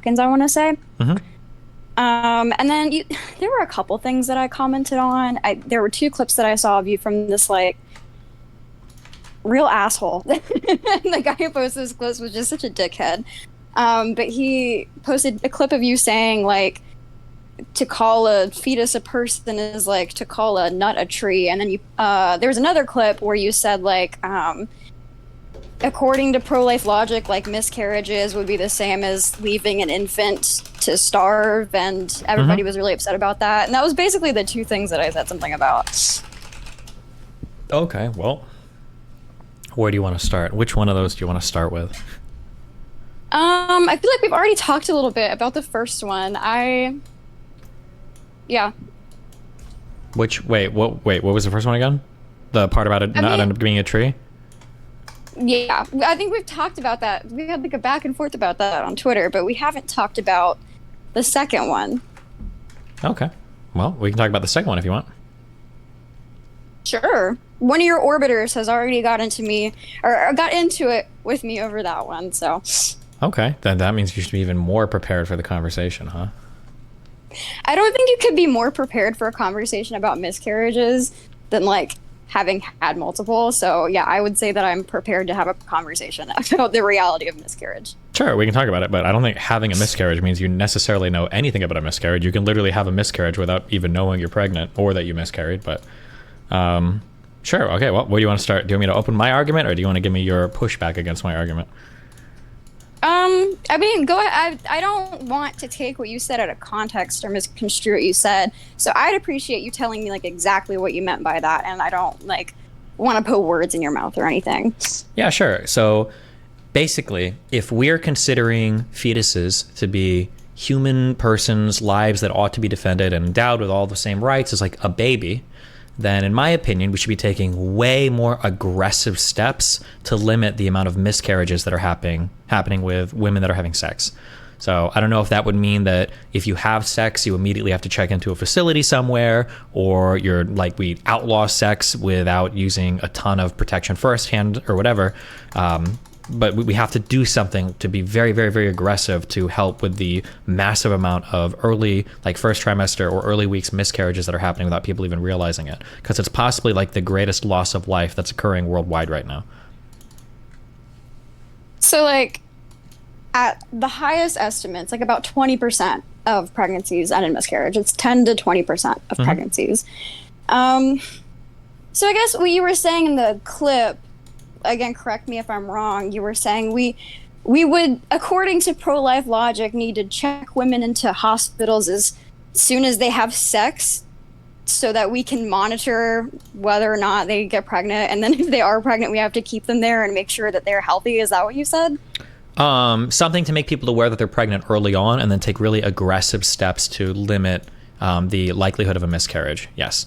seconds, I want to say. Mm-hmm. And then there were a couple things that I commented on. There were two clips that I saw of you from this like real asshole. The guy who posted those clips was just such a dickhead. But he posted a clip of you saying like to call a fetus a person is like to call a nut a tree. And then there was another clip where you said like according to pro-life logic, like miscarriages would be the same as leaving an infant to starve, and everybody was really upset about that. And that was basically the two things that I said something about. Okay, well, where do you want to start? Which one of those do you want to start with? I feel like we've already talked a little bit about the first one. Yeah. Wait, what was the first one again? The part about it not end up being a tree? Yeah, I think we've talked about that. We had like a back and forth about that on Twitter, but we haven't talked about the second one. Okay. Well, we can talk about the second one if you want. Sure. One of your orbiters has already got into it with me over that one, so. Okay, then that means you should be even more prepared for the conversation, huh? I don't think you could be more prepared for a conversation about miscarriages than like having had multiple. So yeah, I would say that I'm prepared to have a conversation about the reality of miscarriage. Sure, we can talk about it, but I don't think having a miscarriage means you necessarily know anything about a miscarriage. You can literally have a miscarriage without even knowing you're pregnant or that you miscarried, but sure, okay, well, where do you want to start? Do you want me to open my argument, or do you want to give me your pushback against my argument? I mean, go ahead. I don't want to take what you said out of context or misconstrue what you said. So I'd appreciate you telling me like exactly what you meant by that, and I don't like want to put words in your mouth or anything. Yeah, sure. So basically, if we're considering fetuses to be human persons' lives that ought to be defended and endowed with all the same rights as like a baby, then in my opinion, we should be taking way more aggressive steps to limit the amount of miscarriages that are happening with women that are having sex. So I don't know if that would mean that if you have sex, you immediately have to check into a facility somewhere, or you're like, we outlaw sex without using a ton of protection firsthand or whatever. But we have to do something to be very, very, very aggressive to help with the massive amount of early, like first trimester or early weeks miscarriages that are happening without people even realizing it. Because it's possibly like the greatest loss of life that's occurring worldwide right now. So like at the highest estimates, like about 20% of pregnancies end in miscarriage. It's 10 to 20% of pregnancies. So I guess what you were saying in the clip, again, correct me if I'm wrong, you were saying we would, according to pro-life logic, need to check women into hospitals as soon as they have sex so that we can monitor whether or not they get pregnant. And then if they are pregnant, we have to keep them there and make sure that they're healthy. Is that what you said? Something to make people aware that they're pregnant early on, and then take really aggressive steps to limit the likelihood of a miscarriage. Yes.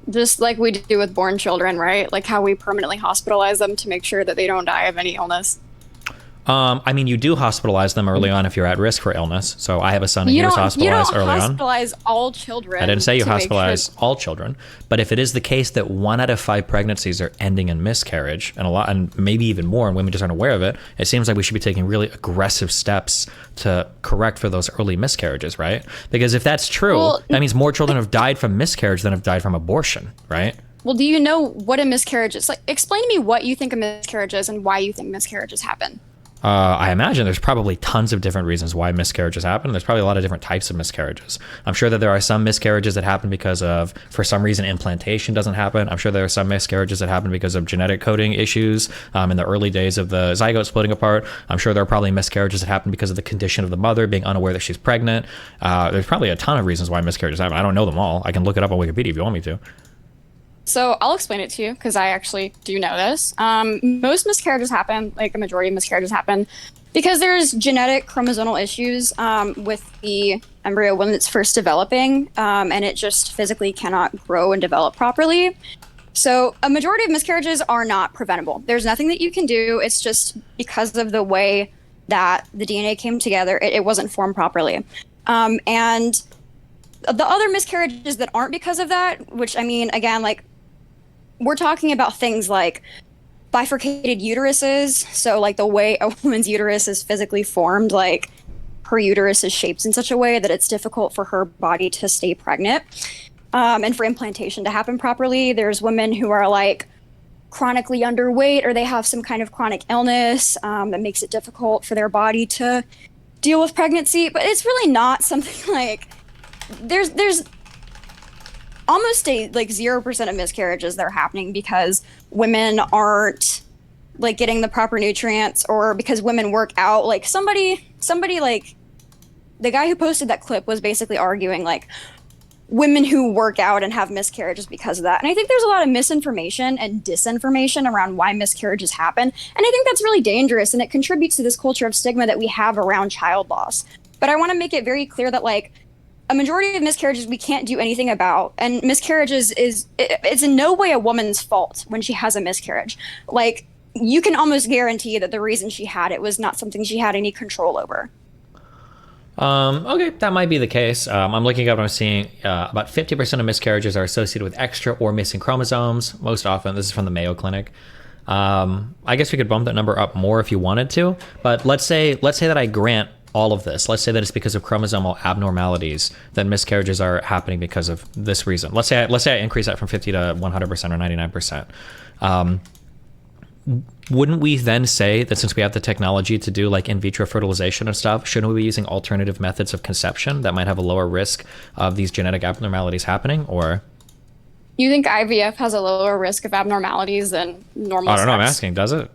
Just like we do with born children, right? Like how we permanently hospitalize them to make sure that they don't die of any illness. I mean, you do hospitalize them early on if you're at risk for illness. So I have a son who was hospitalized early on. You don't hospitalize all children. I didn't say you hospitalize all children, but if it is the case that 1 out of 5 pregnancies are ending in miscarriage, and maybe even more, and women just aren't aware of it, it seems like we should be taking really aggressive steps to correct for those early miscarriages, right? Because if that's true, that means more children have died from miscarriage than have died from abortion, right? Well, do you know what a miscarriage is? Like, explain to me what you think a miscarriage is and why you think miscarriages happen. I imagine there's probably tons of different reasons why miscarriages happen. There's probably a lot of different types of miscarriages. I'm sure that there are some miscarriages that happen because of, for some reason, implantation doesn't happen. I'm sure there are some miscarriages that happen because of genetic coding issues in the early days of the zygote splitting apart. I'm sure there are probably miscarriages that happen because of the condition of the mother being unaware that she's pregnant. There's probably a ton of reasons why miscarriages happen. I don't know them all. I can look it up on Wikipedia if you want me to. So I'll explain it to you because I actually do know this. Most miscarriages happen, like a majority of miscarriages happen, because there's genetic chromosomal issues with the embryo when it's first developing, and it just physically cannot grow and develop properly. So a majority of miscarriages are not preventable. There's nothing that you can do. It's just because of the way that the DNA came together, it wasn't formed properly. And the other miscarriages that aren't because of that, which I mean, again, like, we're talking about things like bifurcated uteruses. So like the way a woman's uterus is physically formed, like her uterus is shaped in such a way that it's difficult for her body to stay pregnant, and for implantation to happen properly. There's women who are like chronically underweight, or they have some kind of chronic illness that makes it difficult for their body to deal with pregnancy. But it's really not something like there's almost a like 0% of miscarriages that are happening because women aren't like getting the proper nutrients, or because women work out. Like somebody like the guy who posted that clip was basically arguing like women who work out and have miscarriages because of that. And I think there's a lot of misinformation and disinformation around why miscarriages happen. And I think that's really dangerous, and it contributes to this culture of stigma that we have around child loss. But I want to make it very clear that like a majority of miscarriages we can't do anything about, and miscarriages it's in no way a woman's fault when she has a miscarriage. Like you can almost guarantee that the reason she had it was not something she had any control over. Okay, that might be the case. I'm looking up and I'm seeing about 50% of miscarriages are associated with extra or missing chromosomes. Most often, this is from the Mayo Clinic. I guess we could bump that number up more if you wanted to, but let's say that I grant all of this. Let's say that it's because of chromosomal abnormalities that miscarriages are happening because of this reason. Let's say I increase that from 50 to 100% or 99%. Wouldn't we then say that since we have the technology to do like in vitro fertilization and stuff, shouldn't we be using alternative methods of conception that might have a lower risk of these genetic abnormalities happening? Or you think IVF has a lower risk of abnormalities than normal I don't know, I'm sex? asking, does it?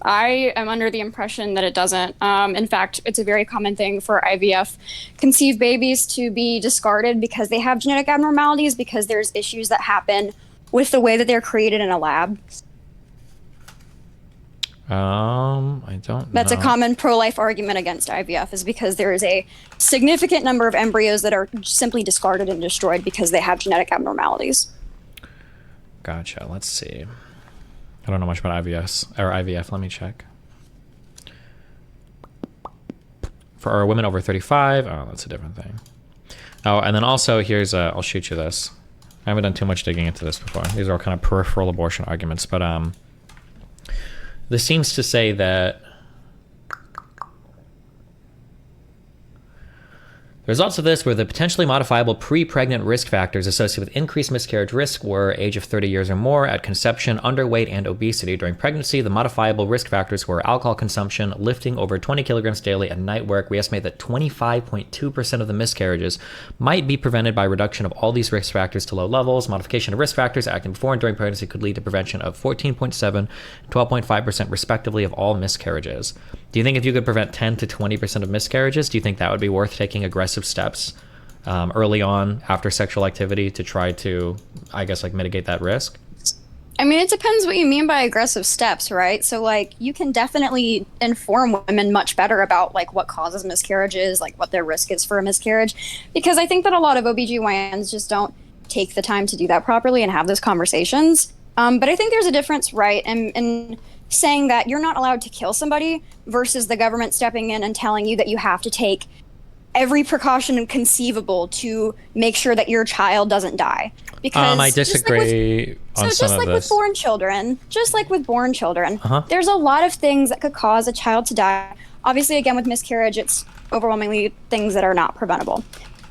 I am under the impression that it doesn't. In fact, it's a very common thing for IVF conceived babies to be discarded because they have genetic abnormalities, because there's issues that happen with the way that they're created in a lab. I don't know. That's a common pro-life argument against IVF, is because there is a significant number of embryos that are simply discarded and destroyed because they have genetic abnormalities. Gotcha. Let's see. I don't know much about IVF. Let me check. For our women over 35, oh, that's a different thing. Oh, and then also here's I'll shoot you this. I haven't done too much digging into this before. These are all kind of peripheral abortion arguments, but this seems to say that the results of this were the potentially modifiable pre-pregnant risk factors associated with increased miscarriage risk were age of 30 years or more, at conception, underweight, and obesity. During pregnancy, the modifiable risk factors were alcohol consumption, lifting over 20 kilograms daily, and night work. We estimate that 25.2% of the miscarriages might be prevented by reduction of all these risk factors to low levels. Modification of risk factors acting before and during pregnancy could lead to prevention of 14.7% and 12.5% respectively of all miscarriages. Do you think if you could prevent 10 to 20% of miscarriages, do you think that would be worth taking aggressive steps early on after sexual activity to try to, I guess, like mitigate that risk? I mean, it depends what you mean by aggressive steps, right? So like you can definitely inform women much better about like what causes miscarriages, like what their risk is for a miscarriage, because I think that a lot of OBGYNs just don't take the time to do that properly and have those conversations. But I think there's a difference, right? And saying that you're not allowed to kill somebody versus the government stepping in and telling you that you have to take every precaution conceivable to make sure that your child doesn't die. Because I disagree on some of this. With born children, there's a lot of things that could cause a child to die. Obviously, again, with miscarriage, it's overwhelmingly things that are not preventable.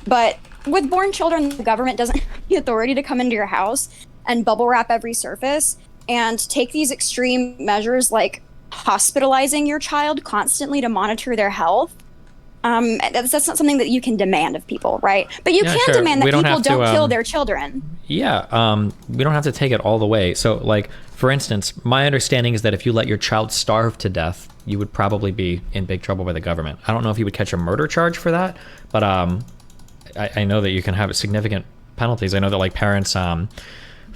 But with born children, the government doesn't have the authority to come into your house and bubble wrap every surface and take these extreme measures like hospitalizing your child constantly to monitor their health. That's not something that you can demand of people, right? But you can demand that people don't kill their children. Yeah, we don't have to take it all the way. So, like, for instance, my understanding is that if you let your child starve to death, you would probably be in big trouble by the government. I don't know if you would catch a murder charge for that, but I know that you can have significant penalties. I know that, like, parents...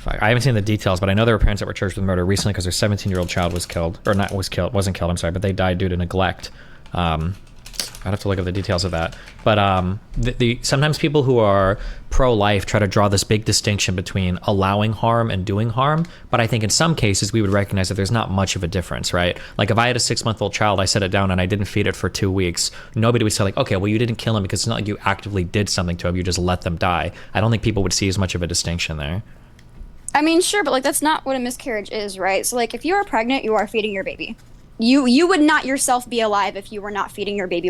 I haven't seen the details, but I know there were parents that were charged with murder recently because their 17-year-old child was killed, or wasn't killed, I'm sorry, but they died due to neglect. I'd have to look at the details of that. But sometimes people who are pro-life try to draw this big distinction between allowing harm and doing harm. But I think in some cases we would recognize that there's not much of a difference, right? Like if I had a 6-month-old child, I set it down and I didn't feed it for 2 weeks, nobody would say like, okay, well, you didn't kill him because it's not like you actively did something to him. You just let them die. I don't think people would see as much of a distinction there. I mean, sure, but like that's not what a miscarriage is, right? So like if you are pregnant, you are feeding your baby. You would not yourself be alive if you were not feeding your baby